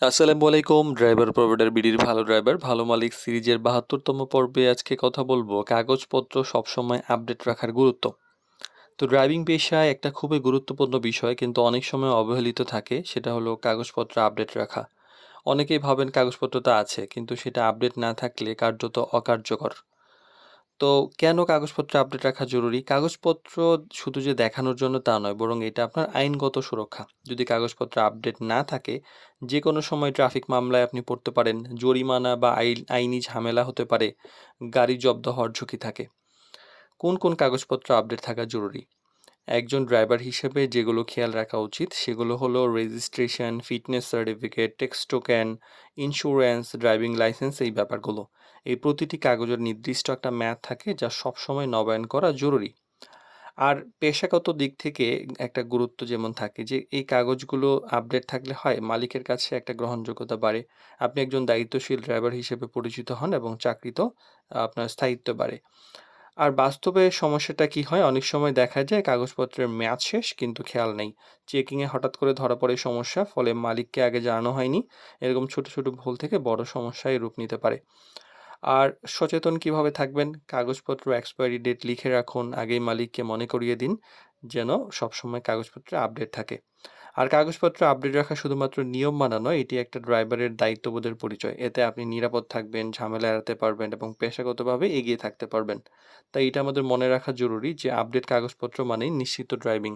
আসসালামু আলাইকুম। Driver provider বিডির ভালো ড্রাইভার, ভালো মালিক সিরিজের ৭২তম পর্বে আজকে কথা বলবো কাগজপত্র সবসময় আপডেট রাখার গুরুত্ব। তো ড্রাইভিং পেশায় একটা খুবই গুরুত্বপূর্ণ বিষয় কিন্তু অনেক সময় অবহেলিত থাকে, সেটা হলো কাগজপত্র আপডেট রাখা। অনেকেই ভাবেন কাগজপত্রটা আছে কিন্তু সেটা আপডেট না থাকলে কার্যত অকার্যকর। তো কেন কাগজপত্র আপডেট রাখা জরুরি? কাগজপত্র শুধু যে দেখানোর জন্য তা নয়, বরং এটা আপনার আইনগত সুরক্ষা। যদি কাগজপত্র আপডেট না থাকে, যে কোনো সময় ট্রাফিক মামলায় আপনি পড়তে পারেন, জরিমানা বা আইনি ঝামেলা হতে পারে, গাড়ি জব্দ হওয়ার ঝুঁকি থাকে। কোন কাগজপত্র আপডেট থাকা জরুরি? একজন ড্রাইভার হিসেবে যেগুলো খেয়াল রাখা উচিত সেগুলো হলো registration, fitness certificate, text token, insurance, driving licence, এই ব্যাপারগুলো। এই প্রতিটি কাগজের নির্দিষ্ট একটা মেয়াদ থাকে যা সবসময় নবায়ন করা জরুরি। আর পেশাগত দিক থেকে একটা গুরুত্ব যেমন থাকে যে এই কাগজগুলো আপডেট থাকলে হয় মালিকের কাছে একটা গ্রহণযোগ্যতা বাড়ে। আপনি একজন দায়িত্বশীল ড্রাইভার হিসেবে পরিচিত হন এবং চাকরিতেও আপনার স্থায়িত্ব বাড়ে। আর বাস্তবে সমস্যাটা কি হয়? অনেক সময় দেখা যায় কাগজপত্রের মেয়াদ শেষ কিন্তু খেয়াল নেই। চেকিংয়ে হঠাৎ করে ধরা পড়ে সমস্যা, ফলে মালিককে আগে জানানো হয়নি। এরকম ছোট, ছোট ভুল থেকে বড় সমস্যায় রূপ নিতে পারে। আর সচেতন কিভাবে থাকবেন? কাগজপত্র এক্সপায়ারি ডেট লিখে রাখুন। আগেই মালিককে মনে করিয়ে দিন যেন সবসময় কাগজপত্রে আপডেট থাকে। আর কাগজপত্র আপডেট রাখা শুধুমাত্র নিয়ম মানা নয়, এটি একটা ড্রাইভারের দায়িত্ববোধের পরিচয়। এতে আপনি নিরাপদ থাকবেন, ঝামেলা এড়াতে পারবেন এবং পেশাগতভাবে এগিয়ে থাকতে পারবেন। তাই এটা আমাদের মনে রাখা জরুরি যে আপডেট কাগজপত্র মানেই নিশ্চিত ড্রাইভিং।